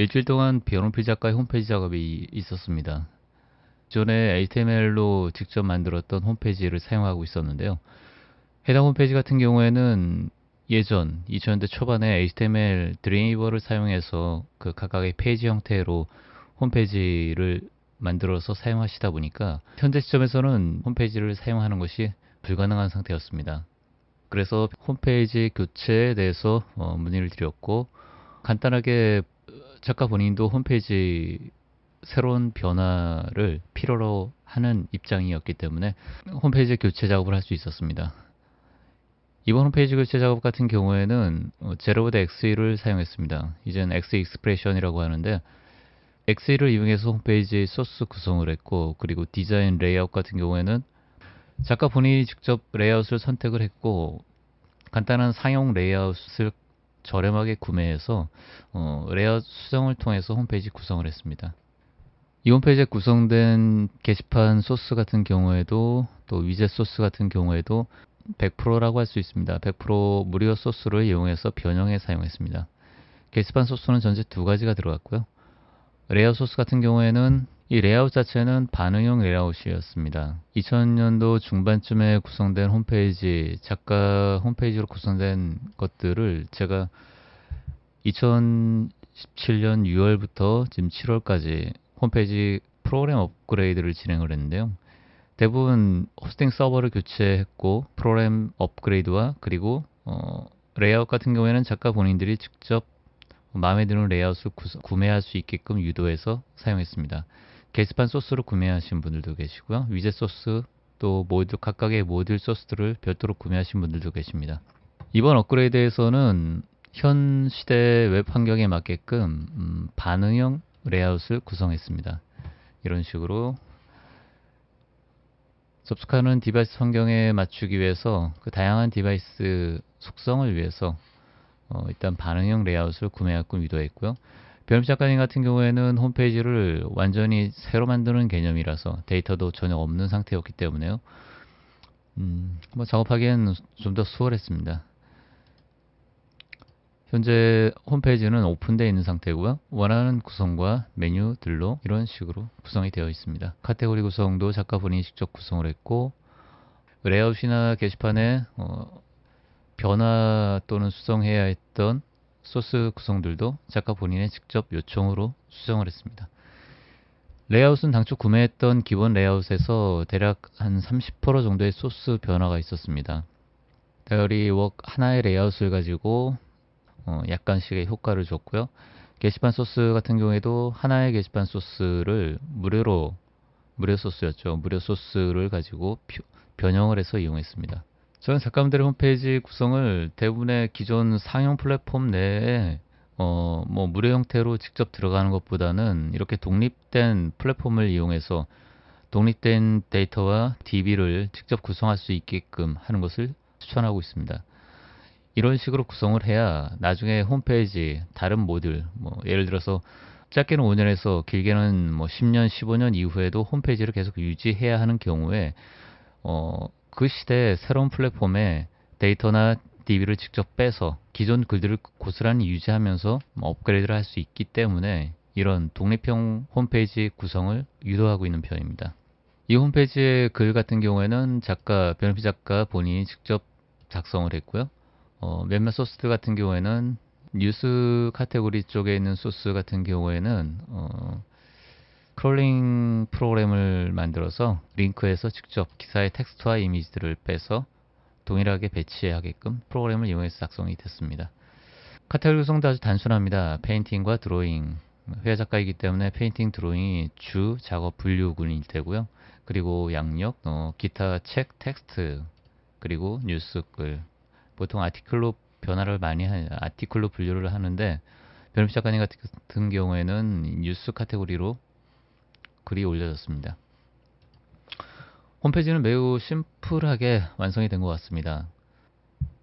일주일 동안 변호피 작가의 홈페이지 작업이 있었습니다. 전에 HTML로 직접 만들었던 홈페이지를 사용하고 있었는데요. 해당 홈페이지 같은 경우에는 예전 2000년대 초반에 HTML 드림위버를 사용해서 그 각각의 페이지 형태로 홈페이지를 만들어서 사용하시다 보니까 현재 시점에서는 홈페이지를 사용하는 것이 불가능한 상태였습니다. 그래서 홈페이지 교체에 대해서 문의를 드렸고, 간단하게 작가 본인도 홈페이지 새로운 변화를 필요로 하는 입장이었기 때문에 홈페이지 교체 작업을 할 수 있었습니다. 이번 홈페이지 교체 작업 같은 경우에는 제로보드 XE를 사용했습니다. 이젠 X 익스프레션이라고 하는데, XE를 이용해서 홈페이지 소스 구성을 했고, 그리고 디자인 레이아웃 같은 경우에는 작가 본인이 직접 레이아웃을 선택을 했고, 간단한 상용 레이아웃을 저렴하게 구매해서 레이아웃 수정을 통해서 홈페이지 구성을 했습니다. 이 홈페이지에 구성된 게시판 소스 같은 경우에도, 또 위젯 소스 같은 경우에도 100%라고 할 수 있습니다. 100% 무료 소스를 이용해서 변형해 사용했습니다. 게시판 소스는 전체 두 가지가 들어갔고요. 레이아웃 소스 같은 경우에는 이 레이아웃 자체는 반응형 레이아웃이었습니다. 2000년도 중반쯤에 구성된 홈페이지, 작가 홈페이지로 구성된 것들을 제가 2017년 6월부터 지금 7월까지 홈페이지 프로그램 업그레이드를 진행을 했는데요. 대부분 호스팅 서버를 교체했고, 프로그램 업그레이드와 그리고 레이아웃 같은 경우에는 작가 본인들이 직접 마음에 드는 레이아웃을 구매할 수 있게끔 유도해서 사용했습니다. 게시판 소스를 구매하신 분들도 계시고요. 위젯 소스, 또 각각의 모듈 소스들을 별도로 구매하신 분들도 계십니다. 이번 업그레이드에서는 현 시대 웹 환경에 맞게끔 반응형 레이아웃을 구성했습니다. 이런 식으로 접속하는 디바이스 환경에 맞추기 위해서 그 다양한 디바이스 속성을 위해서 일단 반응형 레이아웃을 구매하고 유도했고요. 변엽 작가님 같은 경우에는 홈페이지를 완전히 새로 만드는 개념이라서 데이터도 전혀 없는 상태였기 때문에요. 작업하기엔 좀 더 수월했습니다. 현재 홈페이지는 오픈되어 있는 상태고요. 원하는 구성과 메뉴들로 이런 식으로 구성이 되어 있습니다. 카테고리 구성도 작가 본인이 직접 구성을 했고, 레이아웃이나 게시판에 변화 또는 수정해야 했던 소스 구성들도 작가 본인의 직접 요청으로 수정을 했습니다. 레이아웃은 당초 구매했던 기본 레이아웃에서 대략 한 30% 정도의 소스 변화가 있었습니다. 다이어리 웍 하나의 레이아웃을 가지고 약간씩의 효과를 줬고요. 게시판 소스 같은 경우에도 하나의 게시판 소스를 무료 소스였죠. 무료 소스를 가지고 변형을 해서 이용했습니다. 저는 작가분들의 홈페이지 구성을 대부분의 기존 상용 플랫폼 내에 무료 형태로 직접 들어가는 것보다는 이렇게 독립된 플랫폼을 이용해서 독립된 데이터와 DB를 직접 구성할 수 있게끔 하는 것을 추천하고 있습니다. 이런 식으로 구성을 해야 나중에 홈페이지, 다른 모듈, 예를 들어서 짧게는 5년에서 길게는 10년, 15년 이후에도 홈페이지를 계속 유지해야 하는 경우에 그 시대에 새로운 플랫폼에 데이터나 DB를 직접 빼서 기존 글들을 고스란히 유지하면서 업그레이드를 할 수 있기 때문에 이런 독립형 홈페이지 구성을 유도하고 있는 편입니다. 이 홈페이지의 글 같은 경우에는 변호피 작가 본인이 직접 작성을 했고요. 몇몇 소스들 같은 경우에는 뉴스 카테고리 쪽에 있는 소스 같은 경우에는 크롤링 프로그램을 만들어서 링크해서 직접 기사의 텍스트와 이미지들을 빼서 동일하게 배치하게끔 프로그램을 이용해서 작성이 됐습니다. 카테고리 구성도 아주 단순합니다. 페인팅과 드로잉, 회화 작가이기 때문에 페인팅, 드로잉이 주 작업 분류군이 되고요. 그리고 양력, 기타, 책, 텍스트, 그리고 뉴스 글, 보통 아티클로 변화를 많이 아티클로 분류를 하는데, 변호피 작가님 같은 경우에는 뉴스 카테고리로 글이 올려졌습니다. 홈페이지는 매우 심플하게 완성이 된 것 같습니다.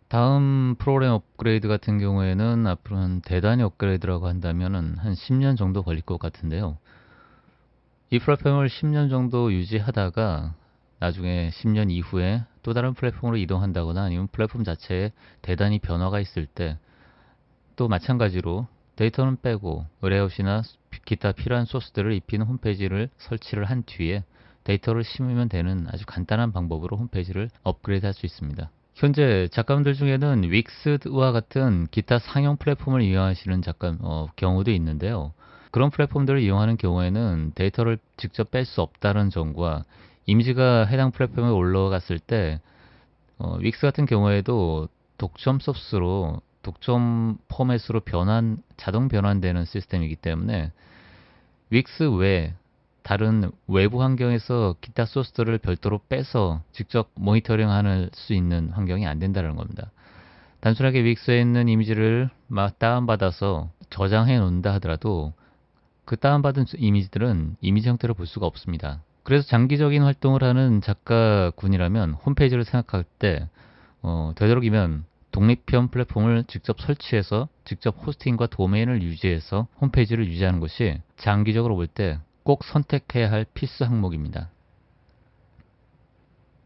다음 프로그램 업그레이드 같은 경우에는 앞으로는 대단히 업그레이드라고 한다면 한 10년 정도 걸릴 것 같은데요. 이 플랫폼을 10년 정도 유지하다가 나중에 10년 이후에 또 다른 플랫폼으로 이동한다거나 아니면 플랫폼 자체에 대단히 변화가 있을 때 또 마찬가지로 데이터는 빼고 레이아웃이나 기타 필요한 소스들을 입히는 홈페이지를 설치를 한 뒤에 데이터를 심으면 되는 아주 간단한 방법으로 홈페이지를 업그레이드 할 수 있습니다. 현재 작가분들 중에는 윅스와 같은 기타 상용 플랫폼을 이용하시는 경우도 있는데요. 그런 플랫폼들을 이용하는 경우에는 데이터를 직접 뺄 수 없다는 점과 이미지가 해당 플랫폼에 올라갔을 때 윅스 같은 경우에도 독점 소스로 독점 포맷으로 자동 변환되는 시스템이기 때문에 윅스 외 다른 외부 환경에서 기타 소스들을 별도로 빼서 직접 모니터링할 수 있는 환경이 안 된다는 겁니다. 단순하게 윅스에 있는 이미지를 막 다운받아서 저장해 놓는다 하더라도 그 다운받은 이미지들은 이미지 형태로 볼 수가 없습니다. 그래서 장기적인 활동을 하는 작가군이라면 홈페이지를 생각할 때 되도록이면 독립형 플랫폼을 직접 설치해서 직접 호스팅과 도메인을 유지해서 홈페이지를 유지하는 것이 장기적으로 볼 때 꼭 선택해야 할 필수 항목입니다.